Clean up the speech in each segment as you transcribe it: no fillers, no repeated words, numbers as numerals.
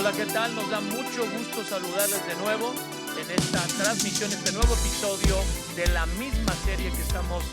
Hola, ¿qué tal? Nos da mucho gusto saludarles de nuevo en esta transmisión, este nuevo episodio de la misma serie que estamos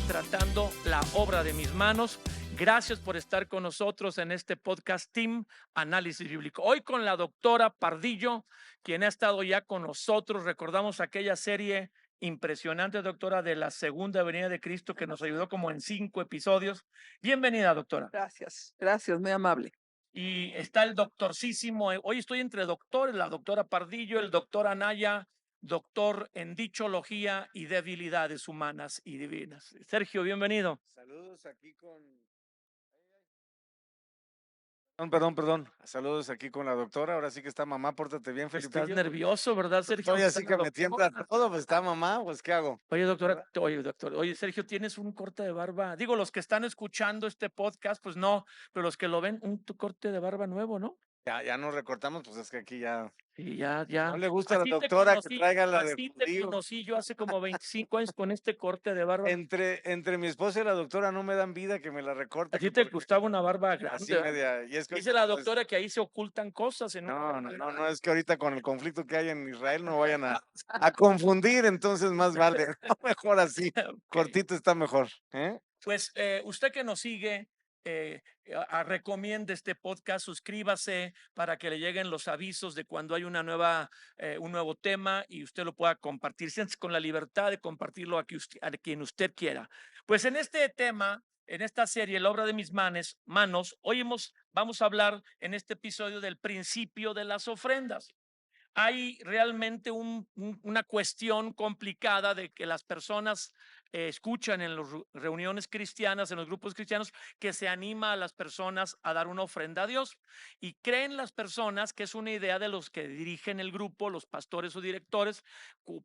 tratando, La obra de mis manos. Gracias por estar con nosotros en este podcast Team Análisis Bíblico. Hoy con la doctora Pardillo, quien ha estado ya con nosotros. Recordamos aquella serie impresionante, doctora, de la segunda venida de Cristo, que nos ayudó como en 5 episodios. Bienvenida, doctora. Gracias, muy amable. Y está el doctorcísimo. Hoy estoy entre doctores, la doctora Pardillo, el doctor Anaya, doctor en dichología y debilidades humanas y divinas. Sergio, bienvenido. Saludos aquí con... Perdón. Saludos aquí con la doctora. Ahora sí que está mamá, pórtate bien, Estás Felipillo. nervioso, ¿verdad, Sergio? Estoy así que me tiembla todo, pues está mamá, pues ¿qué hago? Oye, doctora, ¿Verdad? oye, Sergio, ¿tienes un corte de barba? Digo, los que están escuchando este podcast, pues no, pero los que lo ven, un corte de barba nuevo, ¿no? Ya nos recortamos, pues es que aquí ya... Sí, ya. No le gusta a la doctora que traiga la de Así te judío. conocí yo hace como 25 años con este corte de barba. Entre mi esposa y la doctora no me dan vida que me la A recorte. ti Que te porque gustaba una barba así grande, ¿verdad? media... Y es que Dice ahorita, la pues, doctora que ahí se ocultan cosas. no, es que ahorita con el conflicto que hay en Israel no vayan a confundir, entonces más vale. Mejor así, Ok. cortito está mejor, ¿eh? Pues usted que nos sigue, recomiende este podcast, suscríbase para que le lleguen los avisos de cuando hay un nuevo tema y usted lo pueda compartir. Siéntese con la libertad de compartirlo a quien usted quiera. Pues en este tema, en esta serie, La obra de mis manos, vamos a hablar en este episodio del principio de las ofrendas. Hay realmente una cuestión complicada de que las personas escuchan en las reuniones cristianas, en los grupos cristianos, que se anima a las personas a dar una ofrenda a Dios. Y creen las personas que es una idea de los que dirigen el grupo, los pastores o directores,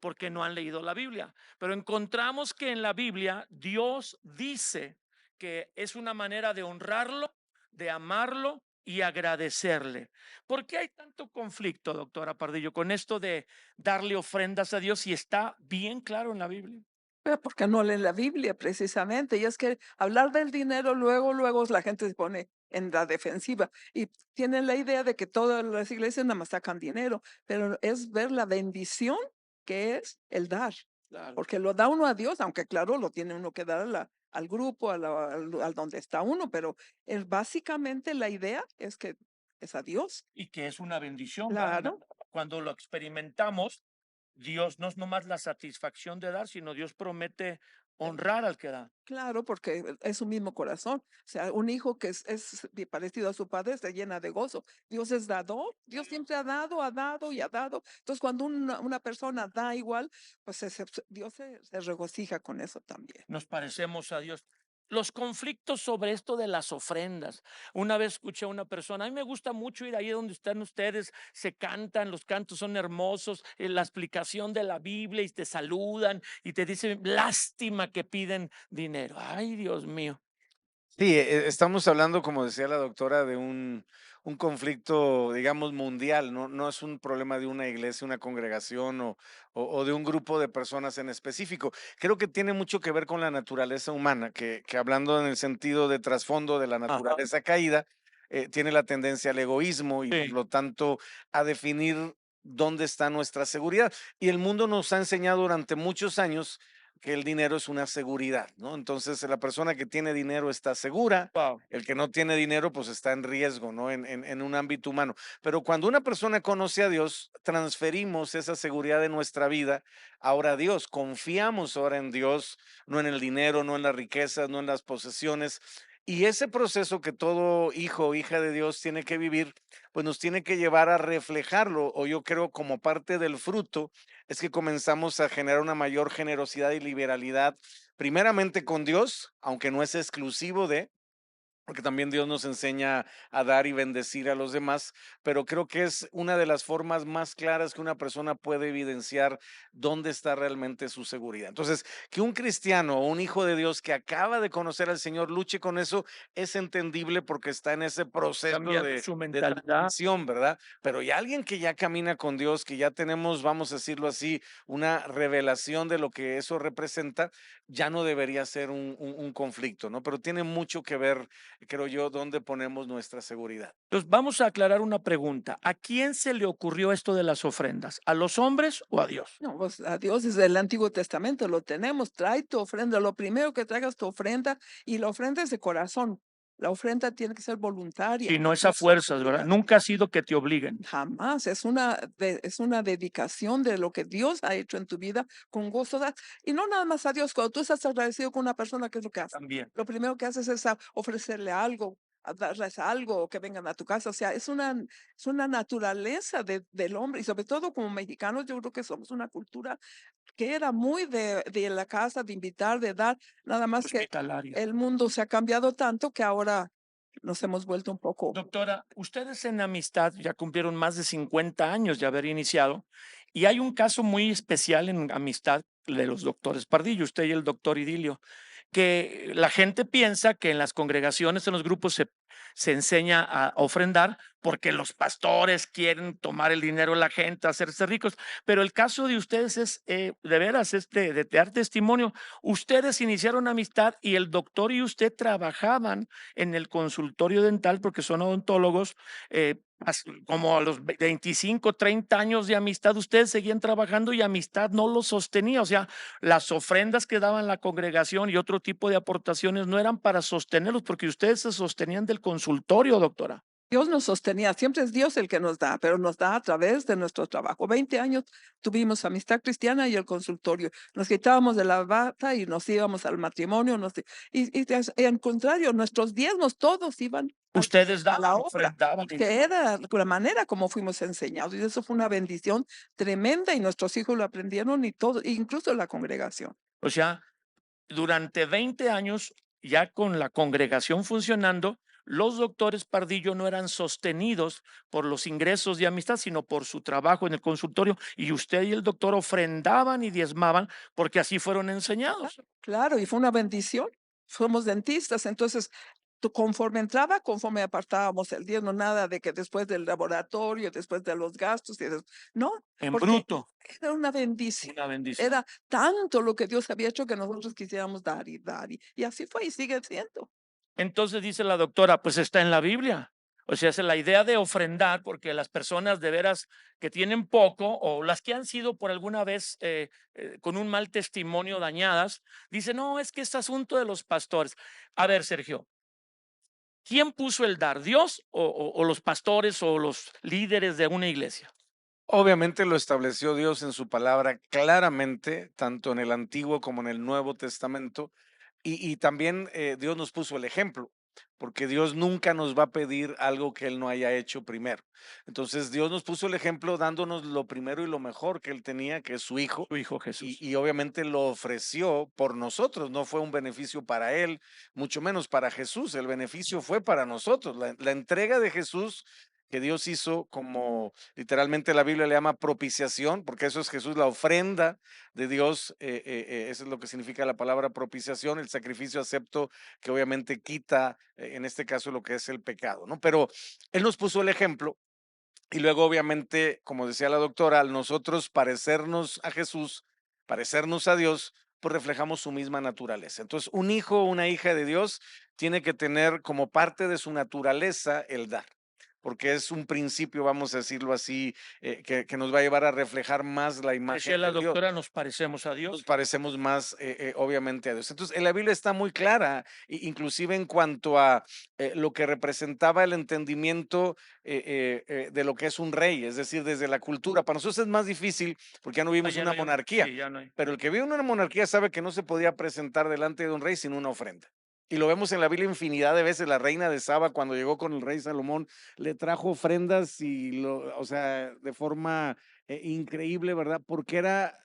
porque no han leído la Biblia. Pero encontramos que en la Biblia Dios dice que es una manera de honrarlo, de amarlo y agradecerle. ¿Por qué hay tanto conflicto, doctora Pardillo, con esto de darle ofrendas a Dios si está bien claro en la Biblia? Pero porque no leen la Biblia precisamente. Y es que hablar del dinero, luego la gente se pone en la defensiva y tienen la idea de que todas las iglesias nada más sacan dinero, pero es ver la bendición que es el dar, Claro. porque lo da uno a Dios, aunque claro, lo tiene uno que dar al grupo, al donde está uno, pero es básicamente la idea es que es a Dios. Y que es una bendición, ¿verdad? Claro. Cuando lo experimentamos, Dios no es nomás la satisfacción de dar, sino Dios promete honrar al que da. Claro, porque es su mismo corazón. O sea, un hijo que es parecido a su padre se llena de gozo. Dios es dador. Dios siempre ha dado y ha dado. Entonces, cuando una persona da igual, pues Dios se regocija con eso también. Nos parecemos a Dios. Los conflictos sobre esto de las ofrendas. Una vez escuché a una persona, a mí me gusta mucho ir ahí donde están ustedes, se cantan, los cantos son hermosos, la explicación de la Biblia y te saludan y te dicen, lástima que piden dinero. Ay, Dios mío. Sí, estamos hablando, como decía la doctora, de un conflicto, digamos, mundial, no es un problema de una iglesia, una congregación o de un grupo de personas en específico. Creo que tiene mucho que ver con la naturaleza humana, que hablando en el sentido de trasfondo de la Ajá. naturaleza caída, tiene la tendencia al egoísmo y por Sí. lo tanto a definir dónde está nuestra seguridad. Y el mundo nos ha enseñado durante muchos años que el dinero es una seguridad, ¿no? Entonces, la persona que tiene dinero está segura, Wow. el que no tiene dinero, pues está en riesgo, ¿no? En un ámbito humano. Pero cuando una persona conoce a Dios, transferimos esa seguridad de nuestra vida ahora a Dios, confiamos ahora en Dios, no en el dinero, no en las riquezas, no en las posesiones. Y ese proceso que todo hijo o hija de Dios tiene que vivir, pues nos tiene que llevar a reflejarlo, o yo creo como parte del fruto es que comenzamos a generar una mayor generosidad y liberalidad, primeramente con Dios, aunque no es exclusivo de, porque también Dios nos enseña a dar y bendecir a los demás, pero creo que es una de las formas más claras que una persona puede evidenciar dónde está realmente su seguridad. Entonces, que un cristiano o un hijo de Dios que acaba de conocer al Señor luche con eso es entendible porque está en ese proceso Cambiar su de mentalidad. transición, ¿verdad? Pero ya alguien que ya camina con Dios, que ya tenemos, vamos a decirlo así, una revelación de lo que eso representa, ya no debería ser un conflicto, ¿no? Pero tiene mucho que ver creo yo, dónde ponemos nuestra seguridad. Entonces, vamos a aclarar una pregunta. ¿A quién se le ocurrió esto de las ofrendas? ¿A los hombres o a Dios? No, pues a Dios desde el Antiguo Testamento lo tenemos. Trae tu ofrenda. Lo primero que traigas tu ofrenda y la ofrenda es de corazón. La ofrenda tiene que ser voluntaria. Si no es No a es fuerzas, ¿verdad? obligada. Nunca ha sido que te obliguen. Jamás. Es una dedicación de lo que Dios ha hecho en tu vida con gusto. Y no nada más a Dios. Cuando tú estás agradecido con una persona, ¿qué es lo que haces? También. Lo primero que haces es ofrecerle algo, a darles algo, o que vengan a tu casa. O sea, es una naturaleza del hombre. Y sobre todo como mexicanos, yo creo que somos una cultura que era muy de la casa, de invitar, de dar, nada más que Hospitalaria. el mundo se ha cambiado tanto que ahora nos hemos vuelto un poco. Doctora, ustedes en amistad ya cumplieron más de 50 años de haber iniciado y hay un caso muy especial en amistad de los doctores Pardillo, usted y el doctor Idilio, que la gente piensa que en las congregaciones, en los grupos se enseña a ofrendar porque los pastores quieren tomar el dinero de la gente, hacerse ricos, pero el caso de ustedes es de veras, es de dar testimonio. Ustedes iniciaron amistad y el doctor y usted trabajaban en el consultorio dental porque son odontólogos, como a los 25, 30 años de amistad, ustedes seguían trabajando y amistad no los sostenía. O sea, las ofrendas que daban la congregación y otro tipo de aportaciones no eran para sostenerlos porque ustedes se sostenían del consultorio, doctora. Dios nos sostenía, siempre es Dios el que nos da, pero nos da a través de nuestro trabajo. 20 años tuvimos amistad cristiana y el consultorio. Nos quitábamos de la bata y nos íbamos al matrimonio. Y al contrario, nuestros diezmos todos iban Ustedes a la daban, obra, ofrendaban. que era la manera como fuimos enseñados. Y eso fue una bendición tremenda y nuestros hijos lo aprendieron y todo, incluso la congregación. O sea, durante 20 años, ya con la congregación funcionando, los doctores Pardillo no eran sostenidos por los ingresos de amistad, sino por su trabajo en el consultorio. Y usted y el doctor ofrendaban y diezmaban porque así fueron enseñados. Claro, y fue una bendición. Somos dentistas, entonces conforme entraba, conforme apartábamos el diezmo, nada de que después del laboratorio, después de los gastos, no, En porque bruto, era una bendición. una bendición. Era tanto lo que Dios había hecho que nosotros quisiéramos dar y dar. Y así fue y sigue siendo. Entonces dice la doctora, pues está en la Biblia. O sea, es la idea de ofrendar, porque las personas de veras que tienen poco o las que han sido por alguna vez con un mal testimonio dañadas, dicen, no, es que es asunto de los pastores. A ver, Sergio, ¿quién puso el dar? ¿Dios o los pastores o los líderes de una iglesia? Obviamente lo estableció Dios en su palabra claramente, tanto en el Antiguo como en el Nuevo Testamento, y también Dios nos puso el ejemplo, porque Dios nunca nos va a pedir algo que Él no haya hecho primero. Entonces Dios nos puso el ejemplo dándonos lo primero y lo mejor que Él tenía, que es su Hijo, Su Hijo Jesús. y obviamente lo ofreció por nosotros, no fue un beneficio para Él, mucho menos para Jesús, el beneficio fue para nosotros. La entrega de Jesús que Dios hizo, como literalmente la Biblia le llama propiciación, porque eso es Jesús, la ofrenda de Dios, eso es lo que significa la palabra propiciación, el sacrificio acepto que obviamente quita, en este caso, lo que es el pecado, ¿no? Pero Él nos puso el ejemplo y luego obviamente, como decía la doctora, al nosotros parecernos a Jesús, parecernos a Dios, pues reflejamos su misma naturaleza. Entonces, un hijo o una hija de Dios tiene que tener como parte de su naturaleza el dar, porque es un principio, vamos a decirlo así, que nos va a llevar a reflejar más la Decía imagen la de Dios. doctora, nos parecemos a Nos Dios. parecemos más, obviamente, a Dios. Entonces, en la Biblia está muy clara, inclusive en cuanto a lo que representaba el entendimiento de lo que es un rey, es decir, desde la cultura. Para nosotros es más difícil porque ya no vivimos Ya una no hay monarquía, sí, ya no hay. pero el que vive en una monarquía sabe que no se podía presentar delante de un rey sin una ofrenda. Y lo vemos en la Biblia infinidad de veces. La reina de Saba, cuando llegó con el rey Salomón, le trajo ofrendas o sea, de forma increíble, ¿verdad? Porque era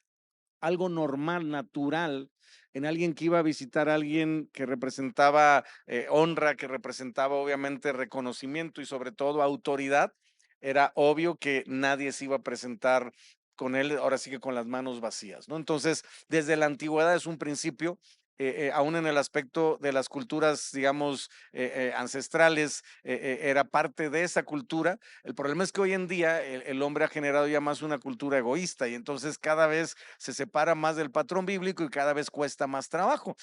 algo normal, natural, en alguien que iba a visitar a alguien que representaba honra, que representaba obviamente reconocimiento y sobre todo autoridad. Era obvio que nadie se iba a presentar con él, ahora sí que con las manos vacías, ¿no? Entonces, desde la antigüedad es un principio aún en el aspecto de las culturas, digamos, ancestrales, era parte de esa cultura. El problema es que hoy en día el hombre ha generado ya más una cultura egoísta y entonces cada vez se separa más del patrón bíblico y cada vez cuesta más trabajo.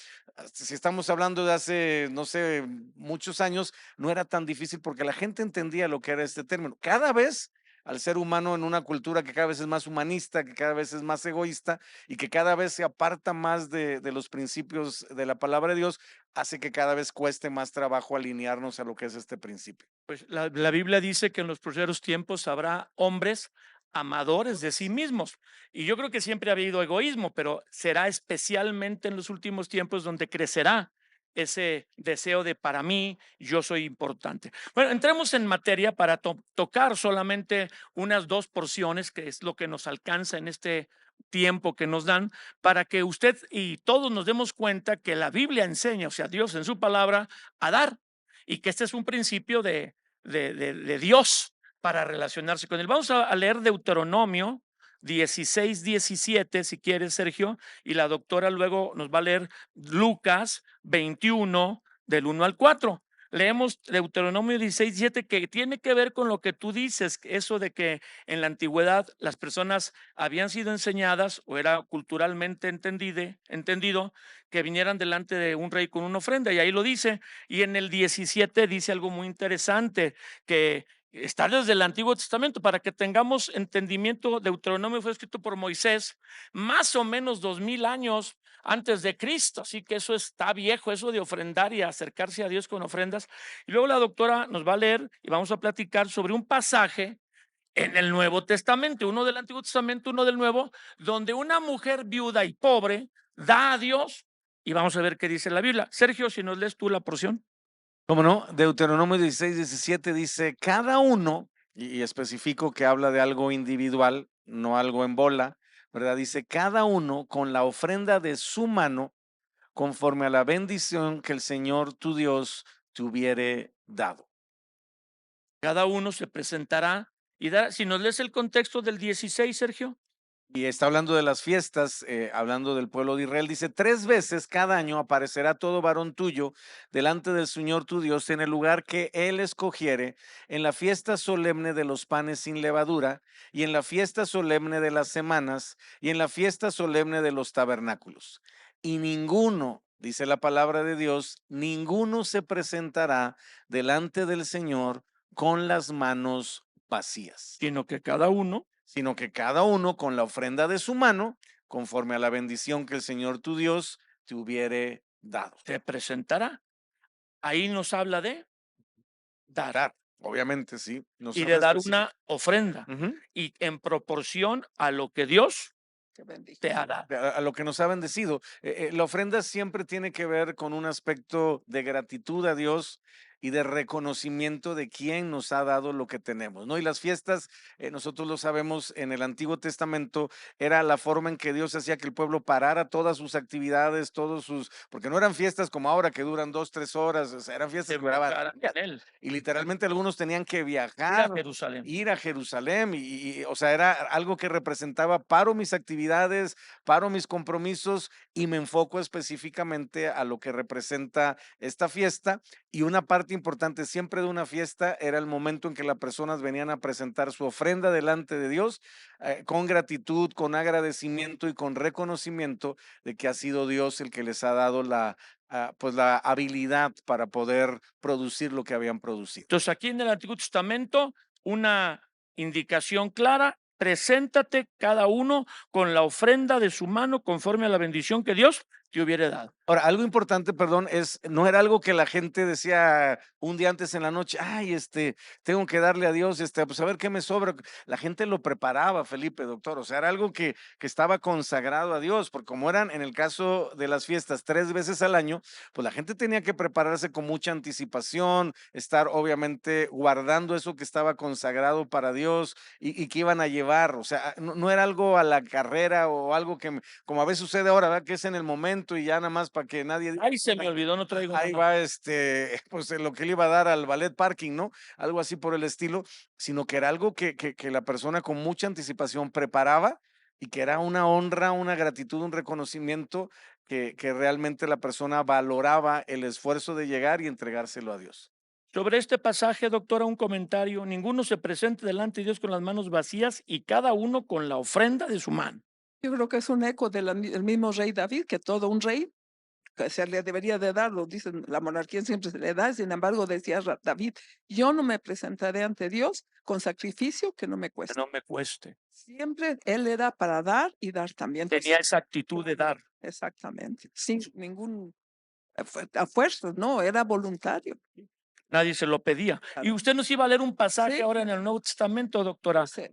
Si estamos hablando de hace, no sé, muchos años, no era tan difícil porque la gente entendía lo que era este término. Cada vez al ser humano en una cultura que cada vez es más humanista, que cada vez es más egoísta y que cada vez se aparta más de los principios de la palabra de Dios, hace que cada vez cueste más trabajo alinearnos a lo que es este principio. Pues la Biblia dice que en los postreros tiempos habrá hombres amadores de sí mismos. Y yo creo que siempre ha habido egoísmo, pero será especialmente en los últimos tiempos donde crecerá ese deseo de para mí, yo soy importante. Bueno, entremos en materia para tocar solamente unas dos porciones, que es lo que nos alcanza en este tiempo que nos dan, para que usted y todos nos demos cuenta que la Biblia enseña, o sea, Dios en su palabra, a dar y que este es un principio de Dios para relacionarse con él. Vamos a leer Deuteronomio 16:17, si quieres, Sergio, y la doctora luego nos va a leer Lucas 21, del 1 al 4. Leemos Deuteronomio 16:17, que tiene que ver con lo que tú dices, eso de que en la antigüedad las personas habían sido enseñadas o era culturalmente entendido que vinieran delante de un rey con una ofrenda, y ahí lo dice. Y en el 17 dice algo muy interesante, que está desde el Antiguo Testamento para que tengamos entendimiento. Deuteronomio fue escrito por Moisés más o menos 2000 años antes de Cristo, así que eso está viejo, eso de ofrendar y acercarse a Dios con ofrendas. Y luego la doctora nos va a leer y vamos a platicar sobre un pasaje en el Nuevo Testamento, uno del Antiguo Testamento, uno del Nuevo, donde una mujer viuda y pobre da a Dios, y vamos a ver qué dice la Biblia. Sergio, si nos lees tú la porción. ¿Cómo no? Deuteronomio 16:17 dice, cada uno, y especifico que habla de algo individual, no algo en bola, ¿verdad? Dice, cada uno con la ofrenda de su mano, conforme a la bendición que el Señor tu Dios te hubiere dado. Cada uno se presentará y dará. Si nos lees el contexto del 16, Sergio. Y está hablando de las fiestas, hablando del pueblo de Israel. Dice, 3 veces cada año aparecerá todo varón tuyo delante del Señor tu Dios en el lugar que Él escogiere, en la fiesta solemne de los panes sin levadura, y en la fiesta solemne de las semanas, y en la fiesta solemne de los tabernáculos. Y ninguno, dice la palabra de Dios, ninguno se presentará delante del Señor con las manos vacías, Sino que cada uno sino que cada uno con la ofrenda de su mano, conforme a la bendición que el Señor tu Dios te hubiere dado. se presentará. Ahí nos habla de dar Dar, obviamente, sí, nos y de habla dar una ofrenda Ujú. y en proporción a lo que Dios Te bendijo. te ha dado. A lo que nos ha bendecido. La ofrenda siempre tiene que ver con un aspecto de gratitud a Dios y de reconocimiento de quién nos ha dado lo que tenemos, ¿no? Y las fiestas, nosotros lo sabemos, en el Antiguo Testamento era la forma en que Dios hacía que el pueblo parara todas sus actividades, porque no eran fiestas como ahora que duran 2, 3 horas, o sea, eran Se fiestas que duraban enfocarán días. en él. Y literalmente algunos tenían que Ir viajar, a Jerusalén. ir a Jerusalén, o sea, era algo que representaba, paro mis actividades, paro mis compromisos y me enfoco específicamente a lo que representa esta fiesta. Y una parte importante siempre de una fiesta era el momento en que las personas venían a presentar su ofrenda delante de Dios, con gratitud, con agradecimiento y con reconocimiento de que ha sido Dios el que les ha dado pues la habilidad para poder producir lo que habían producido. Entonces, aquí en el Antiguo Testamento, una indicación clara: preséntate cada uno con la ofrenda de su mano conforme a la bendición que Dios te hubiere dado. Ahora, algo importante, perdón, no era algo que la gente decía un día antes en la noche, ay, tengo que darle a Dios, pues a ver qué me sobra. La gente lo preparaba, Felipe, doctor, o sea, era algo que estaba consagrado a Dios, porque como eran en el caso de las fiestas 3 veces al año, pues la gente tenía que prepararse con mucha anticipación, estar obviamente guardando eso que estaba consagrado para Dios y que iban a llevar, o sea, no era algo a la carrera o algo como a veces sucede ahora, ¿verdad? Que es en el momento y ya nada más para que nadie diga, Ay, se me olvidó, no traigo ahí nada. va pues lo que le iba a dar al ballet parking, ¿no? Algo así por el estilo, sino que era algo que la persona con mucha anticipación preparaba y que era una honra, una gratitud, un reconocimiento que realmente la persona valoraba el esfuerzo de llegar y entregárselo a Dios. Sobre este pasaje, doctora, un comentario. Ninguno se presente delante de Dios con las manos vacías y cada uno con la ofrenda de su mano. Yo creo que es un eco del mismo rey David, que todo un rey que se le debería de darlo, dicen, la monarquía siempre se le da, sin embargo decía David, yo no me presentaré ante Dios con sacrificio que no me Que cueste. no me cueste. Siempre él era para dar y dar también. Tenía esa actitud de dar. Exactamente, sin ningún a fuerzas, no, era voluntario. Nadie se lo pedía. Y Claro. usted nos iba a leer un pasaje Sí. ahora en el Nuevo Testamento, doctora. Sí,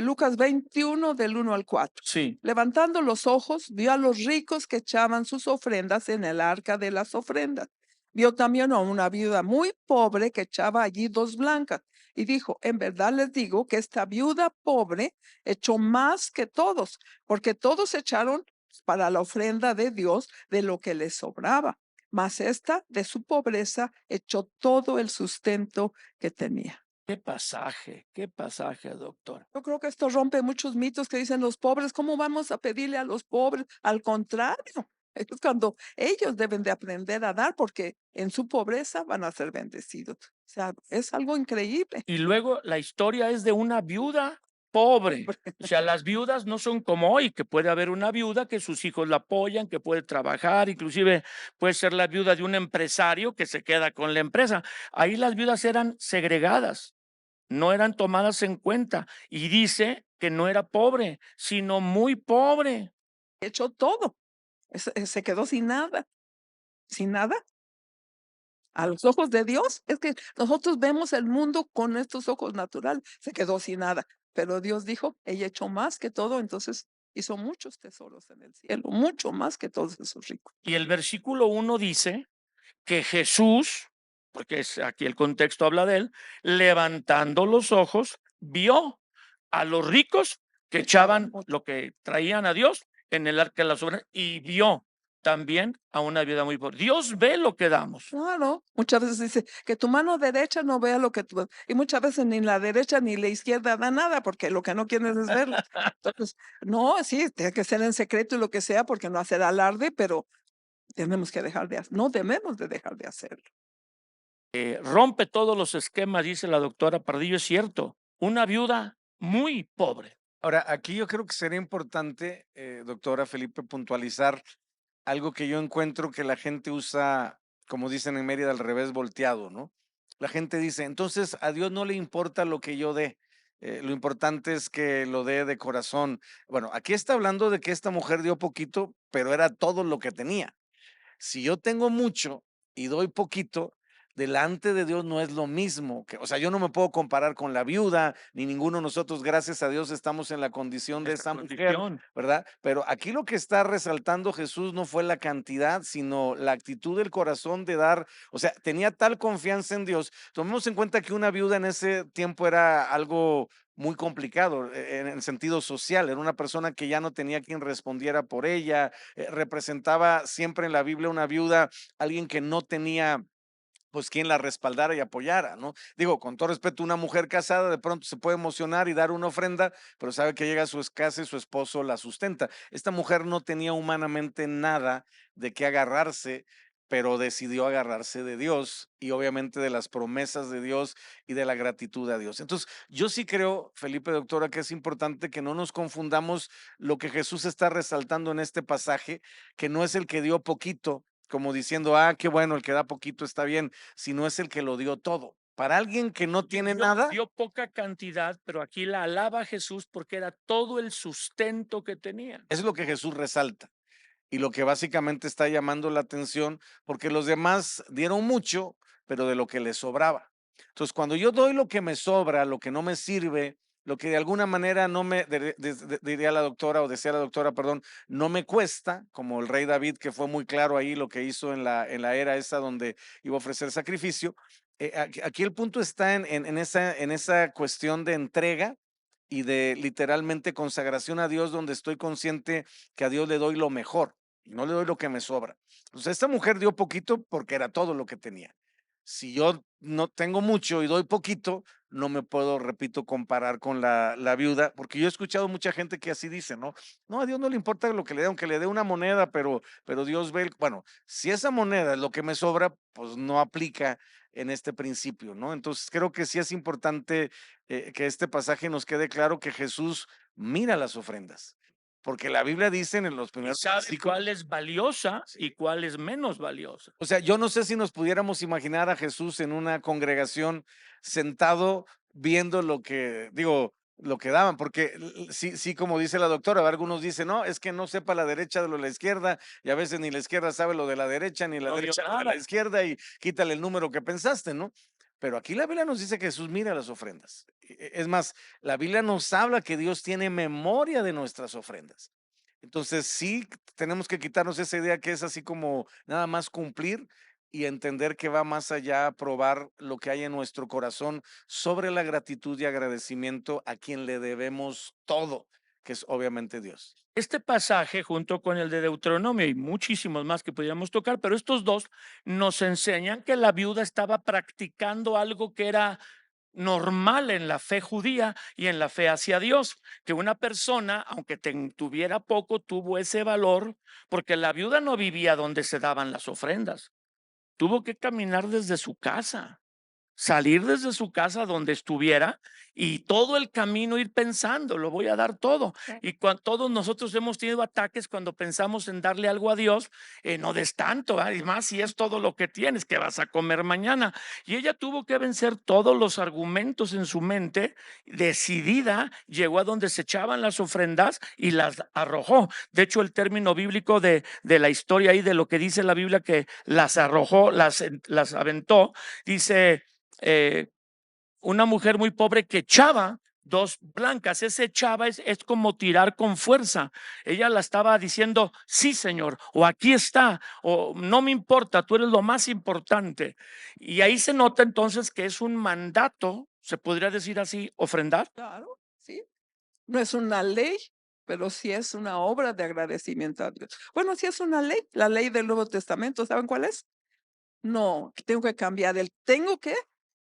Lucas 21 del 1 al 4. Sí. Levantando los ojos, vio a los ricos que echaban sus ofrendas en el arca de las ofrendas. Vio también a una viuda muy pobre que echaba allí 2 blancas. Y dijo, en verdad les digo que esta viuda pobre echó más que todos, porque todos echaron para la ofrenda de Dios de lo que les sobraba. Mas esta, de su pobreza, echó todo el sustento que tenía. Qué pasaje, doctora. Yo creo que esto rompe muchos mitos que dicen los pobres, ¿cómo vamos a pedirle a los pobres? Al contrario, es cuando ellos deben de aprender a dar porque en su pobreza van a ser bendecidos. O sea, es algo increíble. Y luego la historia es de una viuda pobre. O sea, las viudas no son como hoy, que puede haber una viuda que sus hijos la apoyan, que puede trabajar, inclusive puede ser la viuda de un empresario que se queda con la empresa. Ahí las viudas eran segregadas, no eran tomadas en cuenta. Y dice que no era pobre, sino muy pobre. Echó todo. Se quedó sin nada. Sin nada. A los ojos de Dios, es que nosotros vemos el mundo con estos ojos naturales. Se quedó sin nada. Pero Dios dijo, ella echó más que todo, entonces hizo muchos tesoros en el cielo, mucho más que todos esos ricos. Y el versículo 1 dice que Jesús, porque aquí el contexto habla de él, levantando los ojos, vio a los ricos que echaban lo que traían a Dios en el arca de las obras y vio también a una viuda muy pobre. Dios ve lo que damos. Claro, muchas veces dice que tu mano derecha no vea lo que tú, y muchas veces ni la derecha ni la izquierda da nada, porque lo que no quieren es verlo. Entonces, no, sí, tiene que ser en secreto y lo que sea, porque no hacer alarde, pero tenemos que dejar de, no debemos de dejar de hacerlo. Rompe todos los esquemas, dice la doctora Pardillo, es cierto, una viuda muy pobre. Ahora, aquí yo creo que sería importante, doctora Felipe, puntualizar algo que yo encuentro que la gente usa, como dicen en Mérida, al revés volteado, ¿no? La gente dice, entonces a Dios no le importa lo que yo dé, lo importante es que lo dé de corazón. Bueno, aquí está hablando de que esta mujer dio poquito, pero era todo lo que tenía. Si yo tengo mucho y doy poquito, delante de Dios no es lo mismo. O sea, yo no me puedo comparar con la viuda, ni ninguno de nosotros, gracias a Dios, estamos en la condición de esa mujer, ¿verdad? Pero aquí lo que está resaltando Jesús no fue la cantidad, sino la actitud del corazón de dar. O sea, tenía tal confianza en Dios. Tomemos en cuenta que una viuda en ese tiempo era algo muy complicado en el sentido social. Era una persona que ya no tenía quien respondiera por ella. Representaba siempre en la Biblia una viuda, alguien que no tenía pues quien la respaldara y apoyara, ¿no? Digo, con todo respeto, una mujer casada de pronto se puede emocionar y dar una ofrenda, pero sabe que llega a su casa y su esposo la sustenta. Esta mujer no tenía humanamente nada de qué agarrarse, pero decidió agarrarse de Dios y obviamente de las promesas de Dios y de la gratitud a Dios. Entonces, yo sí creo, Felipe, doctora, que es importante que no nos confundamos lo que Jesús está resaltando en este pasaje, que no es el que dio poquito, como diciendo, ah, qué bueno, el que da poquito está bien, sino es el que lo dio todo. Para alguien que no tiene nada, Dio poca cantidad, pero aquí la alaba a Jesús porque era todo el sustento que tenía. es lo que Jesús resalta y lo que básicamente está llamando la atención, porque los demás dieron mucho, pero de lo que les sobraba. Entonces, cuando yo doy lo que me sobra, lo que no me sirve, lo que de alguna manera no me, diría la doctora o decía la doctora, perdón, no me cuesta, como el rey David, que fue muy claro ahí lo que hizo en la era esa donde iba a ofrecer sacrificio. Aquí el punto está en esa cuestión de entrega y de literalmente consagración a Dios, donde estoy consciente que a Dios le doy lo mejor, no le doy lo que me sobra. Entonces, esta mujer dio poquito porque era todo lo que tenía. Si yo no tengo mucho y doy poquito, no me puedo, repito, comparar con la viuda, porque yo he escuchado mucha gente que así dice, ¿no? No, a Dios no le importa lo que le dé, aunque le dé una moneda, pero Dios ve, bueno, si esa moneda es lo que me sobra, pues no aplica en este principio, ¿no? Entonces creo que sí es importante que este pasaje nos quede claro que Jesús mira las ofrendas, porque la Biblia dice en los Y primeros sabe versículos. cuál es valiosa y Sí. cuál es menos valiosa. O sea, yo no sé si nos pudiéramos imaginar a Jesús en una congregación sentado viendo lo que, digo, lo que daban, porque sí, sí, como dice la doctora, algunos dicen, no, es que no sepa la derecha de lo de la izquierda, y a veces ni la izquierda sabe lo de la derecha, ni la No vio derecha lo de la nada. izquierda, y quítale el número que pensaste, ¿no? Pero aquí la Biblia nos dice que Jesús mira las ofrendas. Es más, la Biblia nos habla que Dios tiene memoria de nuestras ofrendas. Entonces, sí tenemos que quitarnos esa idea que es así como nada más cumplir y entender que va más allá a probar lo que hay en nuestro corazón sobre la gratitud y agradecimiento a quien le debemos todo, que es obviamente Dios. Este pasaje, junto con el de Deuteronomio y muchísimos más que podríamos tocar, pero estos dos nos enseñan que la viuda estaba practicando algo que era normal en la fe judía y en la fe hacia Dios, que una persona, aunque tuviera poco, tuvo ese valor, porque la viuda no vivía donde se daban las ofrendas, tuvo que caminar desde su casa, salir desde su casa donde estuviera y todo el camino ir pensando, lo voy a dar todo. Y cuando todos nosotros hemos tenido ataques cuando pensamos en darle algo a Dios, no des tanto, y más si es todo lo que tienes, que vas a comer mañana. Y ella tuvo que vencer todos los argumentos en su mente, decidida, llegó a donde se echaban las ofrendas y las arrojó. De hecho, el término bíblico de la historia ahí, de lo que dice la Biblia, que las arrojó, las aventó, dice una mujer muy pobre que echaba dos blancas. Ese echaba es como tirar con fuerza. Ella la estaba diciendo, sí, Señor, o aquí está, o no me importa, tú eres lo más importante. Y ahí se nota entonces que es un mandato, se podría decir así, ofrendar. Claro, sí. No es una ley, pero sí es una obra de agradecimiento a Dios. Bueno, sí es una ley, la ley del Nuevo Testamento, ¿saben cuál es? No, que tengo que cambiar el tengo que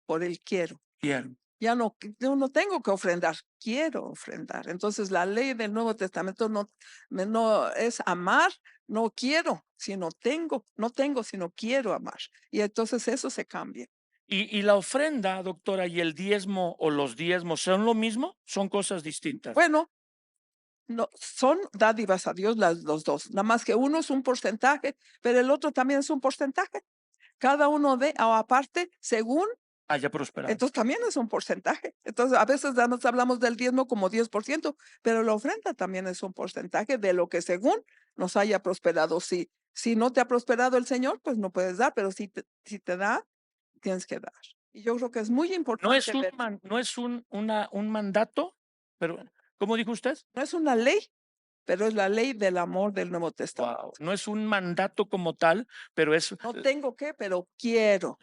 por el quiero. Bien. Ya no, yo no tengo que ofrendar, quiero ofrendar. Entonces la ley del Nuevo Testamento no es amar, no quiero, sino tengo, no tengo, sino quiero amar. Y entonces eso se cambia. Y la ofrenda, doctora, y el diezmo o los diezmos, ¿son lo mismo? Son cosas distintas. Bueno, no, son dádivas a Dios los dos, nada más que uno es un porcentaje, pero el otro también es un porcentaje. Cada uno de, o aparte, según, Haya prosperado. entonces también es un porcentaje. Entonces, a veces nos hablamos del diezmo como 10%, pero la ofrenda también es un porcentaje de lo que según nos haya prosperado. Si no te ha prosperado el Señor, pues no puedes dar, pero si te da, tienes que dar. Y yo creo que es muy importante ver, No es un mandato, pero ¿cómo dijo usted? no es una ley, pero es la ley del amor del Nuevo Testamento. Wow. No es un mandato como tal, pero es No tengo que, pero quiero,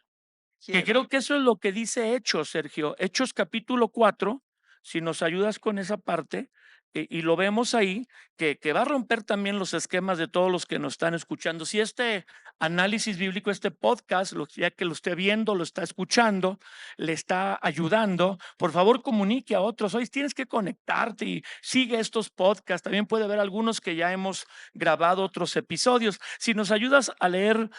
que quiero. creo que eso es lo que dice Hechos, Sergio. Hechos capítulo 4, si nos ayudas con esa parte, y lo vemos ahí, que va a romper también los esquemas de todos los que nos están escuchando. Si este análisis bíblico, este podcast, ya que lo esté viendo, lo está escuchando, le está ayudando, por favor comunique a otros. Hoy tienes que conectarte y sigue estos podcasts. También puede haber algunos que ya hemos grabado otros episodios. Si nos ayudas a leer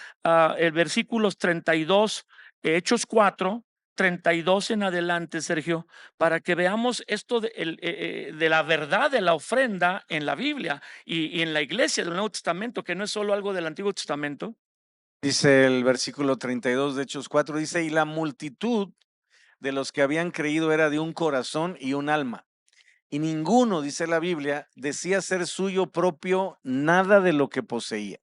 el versículos 32, Hechos 4, 32 en adelante, Sergio, para que veamos esto de la verdad de la ofrenda en la Biblia y en la iglesia del Nuevo Testamento, que no es solo algo del Antiguo Testamento. Dice el versículo 32 de Hechos 4, dice, y la multitud de los que habían creído era de un corazón y un alma. Y ninguno, dice la Biblia, decía ser suyo propio nada de lo que poseía,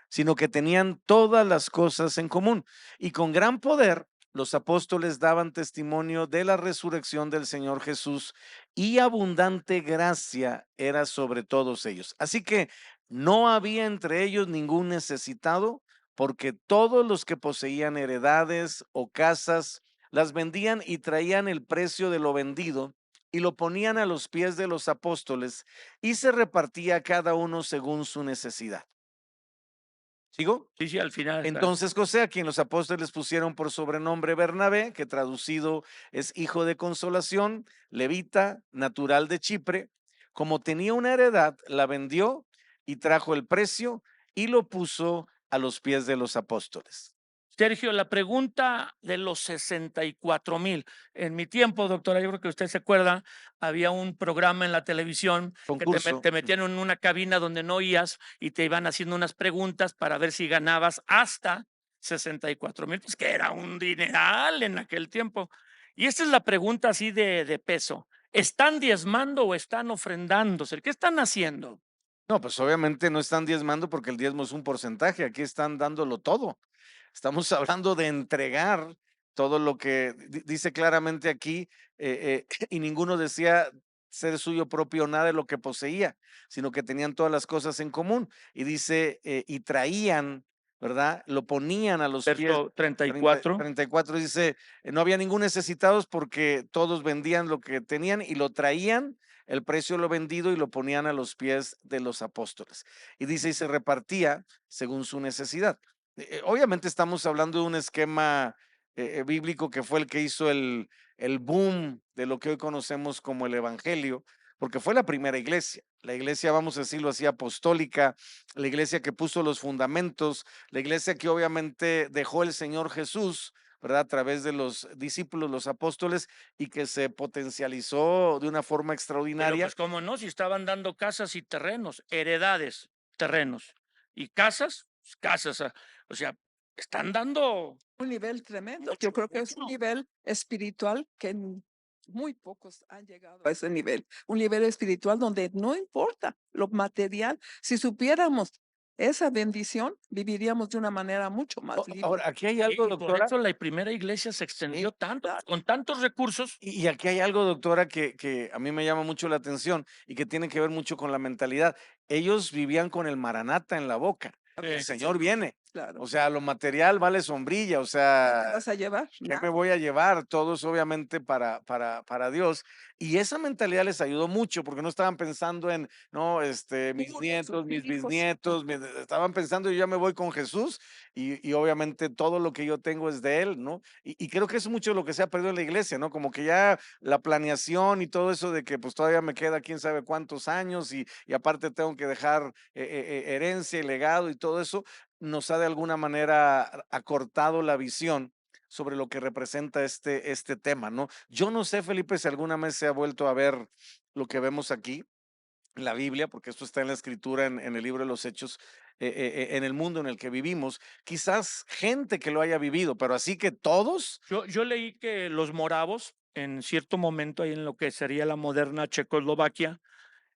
sino que tenían todas las cosas en común. Y con gran poder los apóstoles daban testimonio de la resurrección del Señor Jesús y abundante gracia era sobre todos ellos. Así que no había entre ellos ningún necesitado, porque todos los que poseían heredades o casas las vendían y traían el precio de lo vendido y lo ponían a los pies de los apóstoles y se repartía cada uno según su necesidad. ¿Sigo? Sí, sí, al final está. Entonces José, a quien los apóstoles pusieron por sobrenombre Bernabé, que traducido es hijo de consolación, levita, natural de Chipre, como tenía una heredad, la vendió y trajo el precio y lo puso a los pies de los apóstoles. Sergio, la pregunta de los 64,000. En mi tiempo, doctora, yo creo que usted se acuerda, había un programa en la televisión que Concurso. te metían en una cabina donde no oías y te iban haciendo unas preguntas para ver si ganabas hasta 64,000, pues que era un dineral en aquel tiempo. Y esta es la pregunta así de peso. ¿Están diezmando o están ofrendándose? ¿Qué están haciendo? No, pues obviamente no están diezmando porque el diezmo es un porcentaje, aquí están dándolo todo. Estamos hablando de entregar todo lo que dice claramente aquí, y ninguno decía ser suyo propio nada de lo que poseía, sino que tenían todas las cosas en común. Y dice, y traían, ¿verdad? Lo ponían a los pies. Verso 34. 34 dice, no había ningún necesitados porque todos vendían lo que tenían y lo traían, el precio de lo vendido y lo ponían a los pies de los apóstoles. Y dice, y se repartía según su necesidad. Obviamente estamos hablando de un esquema bíblico que fue el que hizo el boom de lo que hoy conocemos como el Evangelio, porque fue la primera iglesia. La iglesia, vamos a decirlo así, apostólica, la iglesia que puso los fundamentos, la iglesia que obviamente dejó el Señor Jesús, ¿verdad? A través de los discípulos, los apóstoles, y que se potencializó de una forma Pero extraordinaria. pues cómo no, si estaban dando casas y terrenos, heredades, terrenos y casas, pues, casas, o sea, están dando Un nivel tremendo. mucho, Yo creo que es un mucho. nivel espiritual que muy pocos han llegado a ese nivel. Un nivel espiritual donde no importa lo material. Si supiéramos esa bendición, viviríamos de una manera mucho más libre. Ahora, aquí hay algo, Y por doctora. eso la primera iglesia se extendió tanto, claro. con tantos recursos. Y aquí hay algo, doctora, que a mí me llama mucho la atención y que tiene que ver mucho con la mentalidad. Ellos vivían con el maranata en la boca. El Señor viene. Claro. O sea, lo material vale sombrilla. O ¿Qué te sea, vas a llevar? ¿qué Nada. me voy a llevar? Todo es obviamente para Dios. Y esa mentalidad les ayudó mucho porque no estaban pensando en, no, mis Sus nietos, mis hijos. bisnietos, estaban pensando, yo ya me voy con Jesús y obviamente todo lo que yo tengo es de Él, ¿no? Y creo que es mucho lo que se ha perdido en la iglesia, ¿no? Como que ya la planeación y todo eso de que pues todavía me queda quién sabe cuántos años y aparte tengo que dejar herencia y legado y todo eso, nos ha de alguna manera acortado la visión sobre lo que representa este tema, ¿no? Yo no sé, Felipe, si alguna vez se ha vuelto a ver lo que vemos aquí, la Biblia, porque esto está en la escritura, en el libro de los Hechos, en el mundo en el que vivimos, quizás gente que lo haya vivido, pero así que todos. Yo leí que los moravos, en cierto momento, ahí en lo que sería la moderna Checoslovaquia,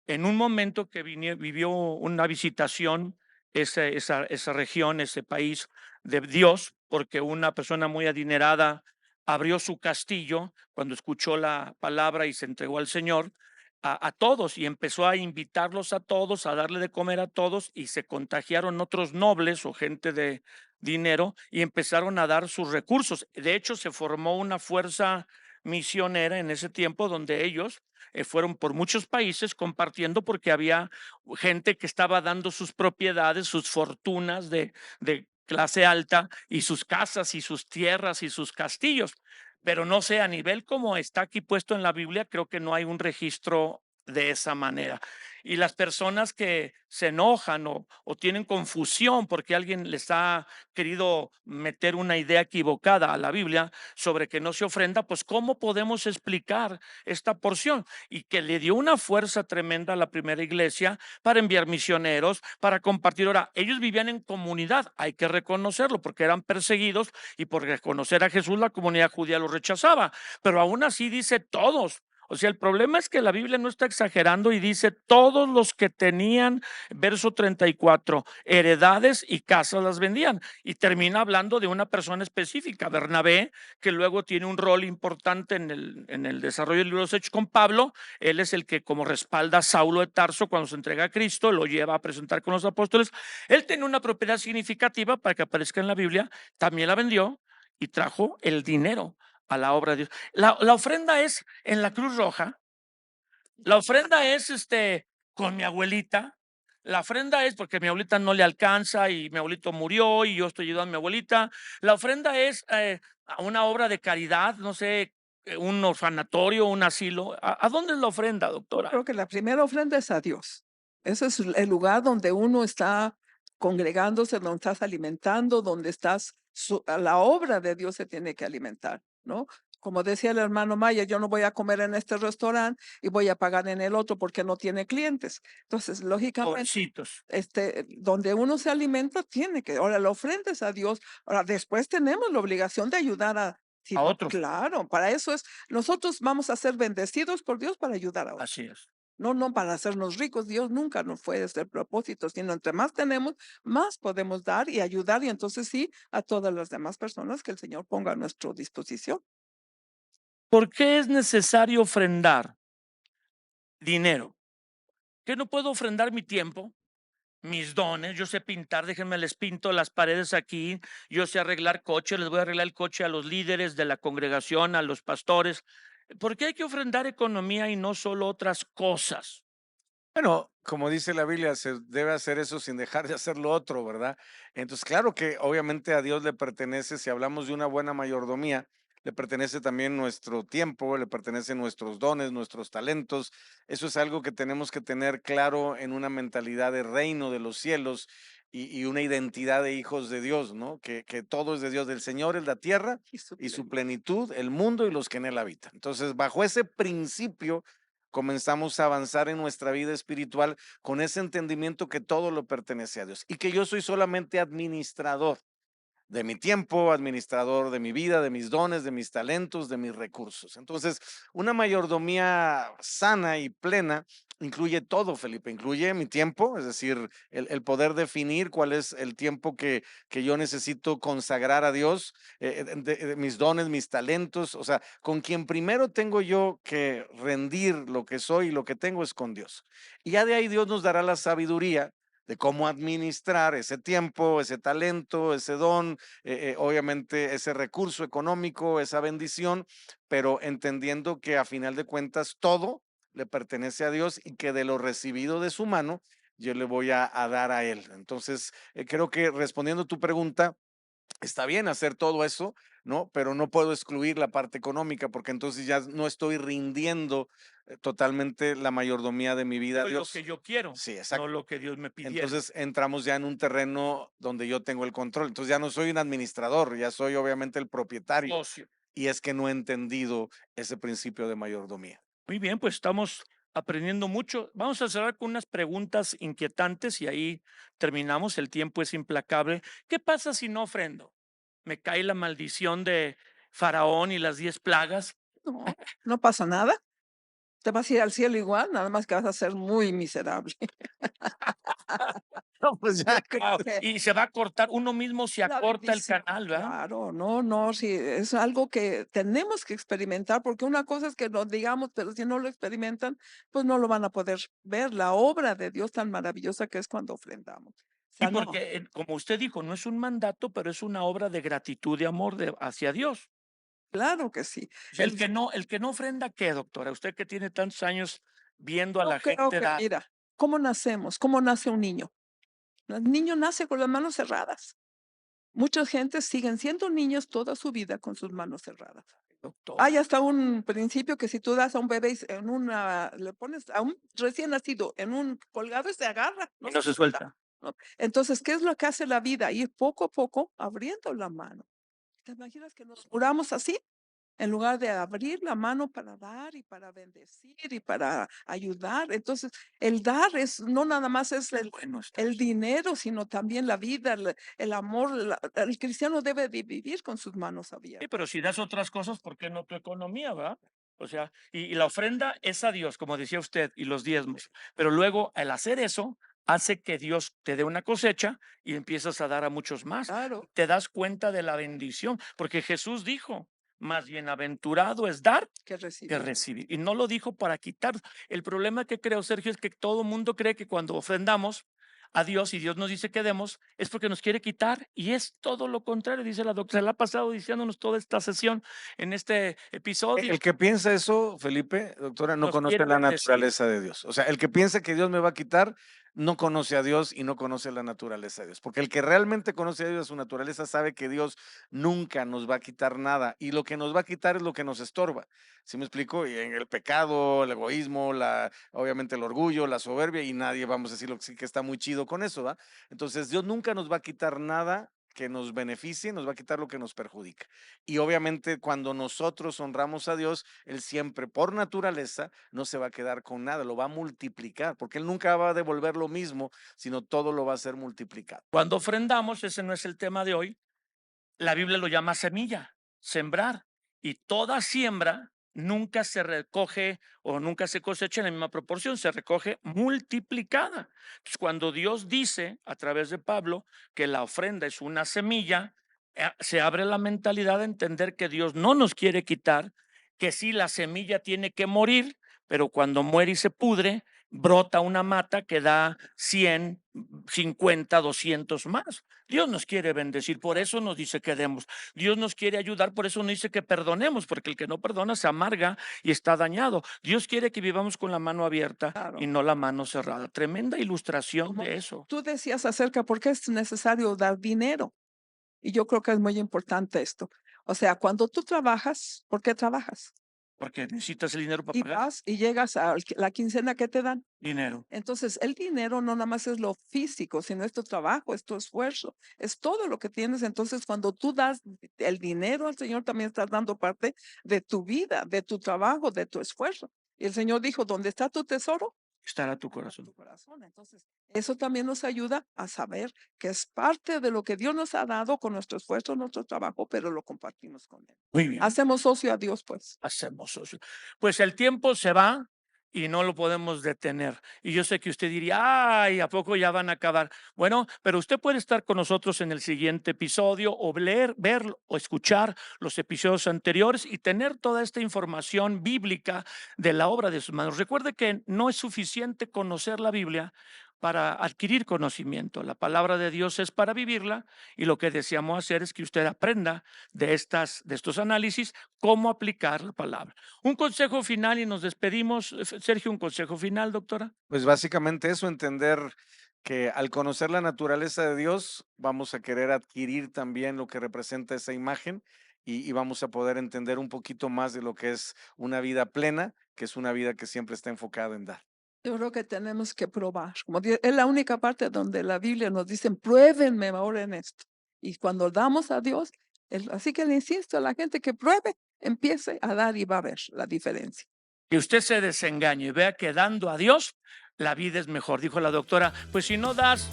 en un momento que vivió una visitación esa región, ese país de Dios, porque una persona muy adinerada abrió su castillo cuando escuchó la palabra y se entregó al Señor a todos y empezó a invitarlos a todos, a darle de comer a todos y se contagiaron otros nobles o gente de dinero y empezaron a dar sus recursos. De hecho, se formó una fuerza misionera en ese tiempo donde ellos fueron por muchos países compartiendo porque había gente que estaba dando sus propiedades, sus fortunas de clase alta y sus casas y sus tierras y sus castillos. Pero no sé, a nivel como está aquí puesto en la Biblia, creo que no hay un registro de esa manera. Y las personas que se enojan o tienen confusión porque alguien les ha querido meter una idea equivocada a la Biblia sobre que no se ofrenda, pues ¿cómo podemos explicar esta porción? Y que le dio una fuerza tremenda a la primera iglesia para enviar misioneros, para compartir. Ahora, ellos vivían en comunidad, hay que reconocerlo, porque eran perseguidos y por reconocer a Jesús la comunidad judía lo rechazaba, pero aún así dice todos. O sea, el problema es que la Biblia no está exagerando y dice todos los que tenían, verso 34, heredades y casas las vendían. Y termina hablando de una persona específica, Bernabé, que luego tiene un rol importante en el desarrollo del libro de los Hechos con Pablo. Él es el que como respalda a Saulo de Tarso cuando se entrega a Cristo, lo lleva a presentar con los apóstoles. Él tiene una propiedad significativa para que aparezca en la Biblia, también la vendió y trajo el dinero a la obra de Dios. La ofrenda es en la Cruz Roja, la ofrenda es con mi abuelita, La ofrenda es porque mi abuelita no le alcanza y mi abuelito murió y yo estoy ayudando a mi abuelita. La ofrenda es a una obra de caridad, no sé, un orfanatorio, un asilo. ¿A dónde es la ofrenda, Yo doctora? creo que la primera ofrenda es a Dios. Ese es el lugar donde uno está congregándose, donde estás alimentando, donde estás, a la obra de Dios se tiene que alimentar, ¿no? Como decía el hermano Maya, yo no voy a comer en este restaurante y voy a pagar en el otro porque no tiene clientes. Entonces, lógicamente, Pobrecitos. donde uno se alimenta, tiene que, ahora la ofrenda es a Dios. Ahora, después tenemos la obligación de ayudar si A no, otros. claro, para eso es, nosotros vamos a ser bendecidos por Dios para ayudar a otros. Así es. No, no para hacernos ricos. Dios nunca nos fue ese el propósito, sino entre más tenemos, más podemos dar y ayudar. Y entonces sí, a todas las demás personas que el Señor ponga a nuestra disposición. ¿Por qué es necesario ofrendar dinero? ¿Que no puedo ofrendar mi tiempo, mis dones? Yo sé pintar, déjenme les pinto las paredes aquí. Yo sé arreglar coches, les voy a arreglar el coche a los líderes de la congregación, a los pastores. ¿Por qué hay que ofrendar economía y no solo otras cosas? Bueno, como dice la Biblia, se debe hacer eso sin dejar de hacer lo otro, ¿verdad? Entonces, claro que obviamente a Dios le pertenece, si hablamos de una buena mayordomía, le pertenece también nuestro tiempo, le pertenecen nuestros dones, nuestros talentos. Eso es algo que tenemos que tener claro en una mentalidad de reino de los cielos y una identidad de hijos de Dios, ¿no? Que todo es de Dios, del Señor es la tierra Y su y su plenitud. plenitud, el mundo y los que en él habitan. Entonces, bajo ese principio comenzamos a avanzar en nuestra vida espiritual con ese entendimiento que todo lo pertenece a Dios y que yo soy solamente administrador de mi tiempo, administrador de mi vida, de mis dones, de mis talentos, de mis recursos. Entonces, una mayordomía sana y plena incluye todo, Felipe, incluye mi tiempo, es decir, el poder definir cuál es el tiempo que yo necesito consagrar a Dios, mis dones, mis talentos, o sea, con quien primero tengo yo que rendir lo que soy y lo que tengo es con Dios. Y ya de ahí Dios nos dará la sabiduría de cómo administrar ese tiempo, ese talento, ese don, obviamente ese recurso económico, esa bendición, pero entendiendo que a final de cuentas todo le pertenece a Dios y que de lo recibido de su mano yo le voy a dar a Él. Entonces, creo que respondiendo a tu pregunta, está bien hacer todo eso, ¿no? Pero no puedo excluir la parte económica porque entonces ya no estoy rindiendo totalmente la mayordomía de mi vida a Soy lo que Dios. yo quiero, Sí, exacto. no lo que Dios me pidiera. Entonces entramos ya en un terreno donde yo tengo el control. Entonces ya no soy un administrador, ya soy obviamente el propietario. Socio. Y es que no he entendido ese principio de mayordomía. Muy bien, pues estamos aprendiendo mucho. Vamos a cerrar con unas preguntas inquietantes y ahí terminamos. El tiempo es implacable. ¿Qué pasa si no ofrendo? ¿Me cae la maldición de Faraón y las 10 plagas? No, no pasa nada. Te vas a ir al cielo igual, nada más que vas a ser muy miserable. No, pues ya. Yo creo que Y se va a cortar, uno mismo se la acorta el bendición, canal, ¿verdad? claro, no, no, sí, es algo que tenemos que experimentar, porque una cosa es que lo digamos, pero si no lo experimentan, pues no lo van a poder ver, la obra de Dios tan maravillosa que es cuando ofrendamos. O Y sea, no, porque, como usted dijo, no es un mandato, pero es una obra de gratitud y amor hacia Dios. claro que sí. O sea, el que no ofrenda, ¿qué, doctora? Usted que tiene tantos años viendo a Yo la creo gente que, dar. mira, ¿cómo nacemos? ¿Cómo nace un niño? El niño nace con las manos cerradas. Mucha gente siguen siendo niños toda su vida con sus manos cerradas. Hay Doctora. hasta un principio que si tú das a un bebé le pones a un recién nacido en un colgado y se agarra, Y no no se se suelta, suelta. ¿no? Entonces, ¿qué es lo que hace la vida? Ir poco a poco abriendo la mano. ¿Te imaginas que nos curamos así? En lugar de abrir la mano para dar y para bendecir y para ayudar. Entonces, el dar es, no nada más es Bueno está el eso. dinero, sino también la vida, el amor. El cristiano debe de vivir con sus manos Sí, abiertas. pero si das otras cosas, ¿por qué no tu economía, va? O sea, y la ofrenda es a Dios, como decía usted, y los diezmos. Pero luego, al hacer eso, hace que Dios te dé una cosecha y empiezas a dar a muchos más. Claro, Te das cuenta de la bendición, porque Jesús dijo, más bienaventurado es dar que que recibir. recibir. Y no lo dijo para quitar. El problema que creo, Sergio, es que todo el mundo cree que cuando ofrendamos a Dios y Dios nos dice que demos, es porque nos quiere quitar y es todo lo contrario, dice la doctora. Se la ha pasado diciéndonos toda esta sesión en este episodio. El que piensa eso, Felipe, doctora, no Nos conoce quiere la bendecir. naturaleza de Dios. O sea, el que piensa que Dios me va a quitar, no conoce a Dios y no conoce la naturaleza de Dios. Porque el que realmente conoce a Dios, a su naturaleza, sabe que Dios nunca nos va a quitar nada y lo que nos va a quitar es lo que nos estorba. ¿Sí me explico? Y en el pecado, el egoísmo, obviamente el orgullo, la soberbia, y nadie, vamos a decirlo, que está muy chido con eso, ¿va? Entonces Dios nunca nos va a quitar nada que nos beneficie, nos va a quitar lo que nos perjudica. Y obviamente cuando nosotros honramos a Dios, Él siempre por naturaleza no se va a quedar con nada, lo va a multiplicar, porque Él nunca va a devolver lo mismo, sino todo lo va a hacer multiplicado. Cuando ofrendamos, ese no es el tema de hoy, la Biblia lo llama semilla, sembrar, y toda siembra nunca se recoge o nunca se cosecha en la misma proporción, se recoge multiplicada. Entonces, cuando Dios dice a través de Pablo que la ofrenda es una semilla, se abre la mentalidad de entender que Dios no nos quiere quitar, que sí, la semilla tiene que morir, pero cuando muere y se pudre, brota una mata que da 100, 50, 200 más. Dios nos quiere bendecir, por eso nos dice que demos. Dios nos quiere ayudar, por eso nos dice que perdonemos, porque el que no perdona se amarga y está dañado. Dios quiere que vivamos con la mano abierta Claro. y no la mano cerrada. Tremenda ilustración Como de eso. Tú decías acerca por qué es necesario dar dinero. Y yo creo que es muy importante esto. O sea, cuando tú trabajas, ¿por qué trabajas? Porque necesitas el dinero para Y pagar. vas y llegas a la quincena que te dan. Dinero. Entonces, el dinero no nada más es lo físico, sino es tu trabajo, es tu esfuerzo, es todo lo que tienes. Entonces, cuando tú das el dinero al Señor, también estás dando parte de tu vida, de tu trabajo, de tu esfuerzo. Y el Señor dijo, ¿dónde está tu tesoro? Estará tu corazón. Tu corazón. Entonces, eso también nos ayuda a saber que es parte de lo que Dios nos ha dado con nuestro esfuerzo, nuestro trabajo, pero lo compartimos con Él. Muy bien. Hacemos socio a Dios, pues. Hacemos socio. Pues el tiempo se va y no lo podemos detener. Y yo sé que usted diría, ay, ¿a poco ya van a acabar? Bueno, pero usted puede estar con nosotros en el siguiente episodio o leer, ver o escuchar los episodios anteriores y tener toda esta información bíblica de la obra de sus manos. Recuerde que no es suficiente conocer la Biblia para adquirir conocimiento. La palabra de Dios es para vivirla y lo que deseamos hacer es que usted aprenda de estos análisis cómo aplicar la palabra. Un consejo final y nos despedimos. Sergio, un consejo final, doctora. Pues básicamente eso, entender que al conocer la naturaleza de Dios, vamos a querer adquirir también lo que representa esa imagen y vamos a poder entender un poquito más de lo que es una vida plena, que es una vida que siempre está enfocada en dar. Yo creo que tenemos que probar. Es la única parte donde la Biblia nos dice, pruébenme ahora en esto. Y cuando damos a Dios, así que le insisto a la gente que pruebe, empiece a dar y va a ver la diferencia. Que usted se desengañe y vea que dando a Dios, la vida es mejor. Dijo la doctora, pues si no das,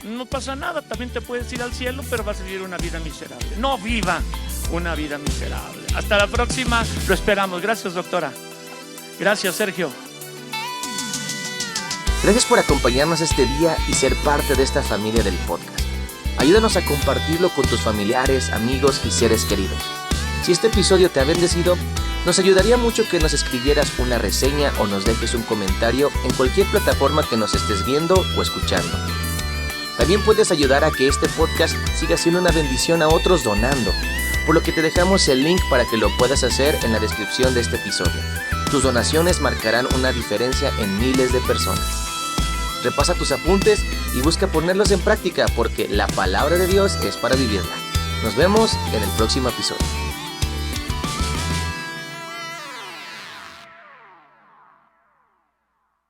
no pasa nada, también te puedes ir al cielo, pero vas a vivir una vida miserable. No viva una vida miserable. Hasta la próxima, lo esperamos. Gracias, doctora. Gracias, Sergio. Gracias por acompañarnos este día y ser parte de esta familia del podcast. Ayúdanos a compartirlo con tus familiares, amigos y seres queridos. Si este episodio te ha bendecido, nos ayudaría mucho que nos escribieras una reseña o nos dejes un comentario en cualquier plataforma que nos estés viendo o escuchando. También puedes ayudar a que este podcast siga siendo una bendición a otros donando, por lo que te dejamos el link para que lo puedas hacer en la descripción de este episodio. Tus donaciones marcarán una diferencia en miles de personas. Repasa tus apuntes y busca ponerlos en práctica porque la palabra de Dios es para vivirla. Nos vemos en el próximo episodio.